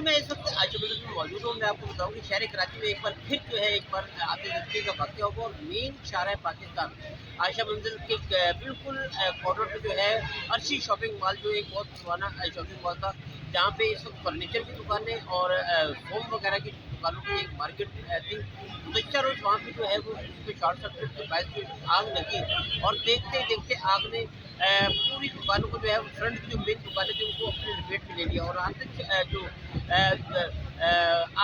बिल्कुल, मैं इस वक़्त आयशा बिल्डिंग में मौजूद हूँ। मैं आपको बताऊँ कि शहर कराची में एक बार फिर जो है एक बार आतिशबाज़ी का वाक़या हुआ और मेन शाहराह पाकिस्तान आयशा मंज़िल के बिल्कुल कॉर्नर पे जो है अर्शी शॉपिंग मॉल जो एक बहुत पुराना शॉपिंग मॉल था, जहाँ पे इस वक़्त फर्नीचर की दुकानें और फ़ोम वगैरह की दुकानों की एक मार्केट थी। गुज़िश्ता रोज़ वहाँ पे जो है वो उसमें शॉर्ट सर्किट के बायस जो आग लगी और देखते ही देखते आग ने पूरी दुकानों को जो है फ्रंट की जो मेन दुकानें थी उनको अपने लपेट में ले लिया और आतिश जो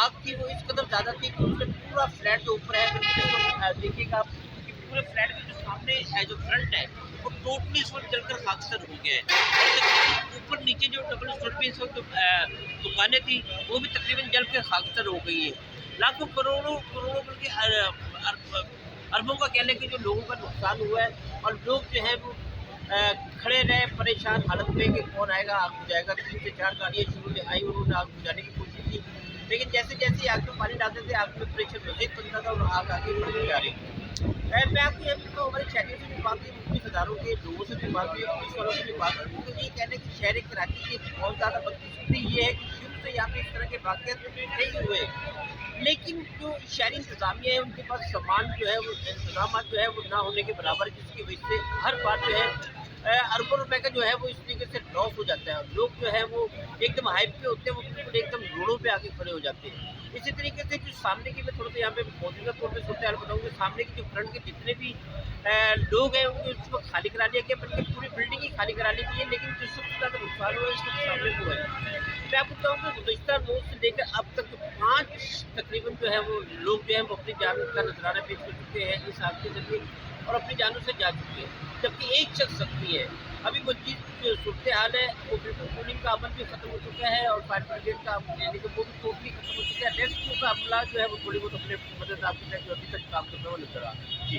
आग थी वो इस कदर ज़्यादा थी कि उसने पूरा फ्लैट जो ऊपर है बिल्कुल देखिएगा आप कि पूरे फ्लैट के जो सामने जो फ्रंट है वो टोटली इस वक्त जलकर खाकसर हो गया है और तकरीबन ऊपर नीचे जो डबल स्टोर पे इस वक्त दुकानें थी वो भी तकरीबन जलकर खाकसर हो गई है। लाखों करोड़ों करोड़ों बल्कि अरबों का कह लें कि जो लोगों का नुकसान हुआ है और लोग जो है वो खड़े रहे परेशान हालत में कि कौन आएगा आग बुझाएगा। 3 से 4 गाड़ियाँ शुरू में आई, उन्होंने आग बुझाने की कोशिश की, लेकिन जैसे जैसे ही आग में पानी डालते थे आग में प्रेशर मज़ीद बनता था और आग आगे बढ़ती जा रही थी। मैं आपको ये बताऊँ हमारे शहरियों से भी बात हुई, मुख्तलिफ हज़ारों के लोगों से भी बात हुई, पुलिस वालों से भी बात हुई, तो ये कहना है कि शहर कराची की बहुत ज़्यादा बदकिस्मती ये है कि शुरू से यहाँ पे इस तरह के वाक़यात नहीं हुए, लेकिन जो शहरी इंतज़ामिया है उनके पास सामान जो है वो इंतज़ाम जो है वो ना होने के बराबर, जिसकी वजह से हर बार जो है अरबों रुपए का जो है वो इस तरीके से लॉस हो जाता है और लोग जो है वो एकदम हाइप पे होते हैं, वो बिल्कुल एकदम रोडों पे आके खड़े हो जाते हैं। इसी तरीके से जो सामने की मैं थोड़ा सा यहाँ पे मौजूदा तौर पे सूरत हाल बताऊँ कि सामने की जो फ्रंट के जितने भी लोग हैं उनको इसको खाली करा लिया गया, बल्कि पूरी बिल्डिंग ही खाली करा ली गई है, लेकिन जो सबसे ज़्यादा नुकसान हुआ है इसको सामने को है। मैं आपको बताऊँ कि गुज़िश्ता रोज़ से लेकर अब तक 5 तकरीबन जो है वो लोग जो है वो अपनी जान का नजराना पेश कर चुके हैं इस आग के ज़रिए और अपनी जानों से जा चुके हैं, जबकि एक शख्स ज़ख्मी है। अभी मज़ीद जो सूरत हाल है वो बिल्कुल कूलिंग का अमल भी ख़त्म हो चुका है और फायर ब्रिगेड का यानी कि वो भी टोटली ख़त्म हो चुका है। रेस्क्यू का अमला जो है वो थोड़ी बहुत अपनी मदद आपकी अभी तक काम करता हुआ नजर आ रहा है। जी।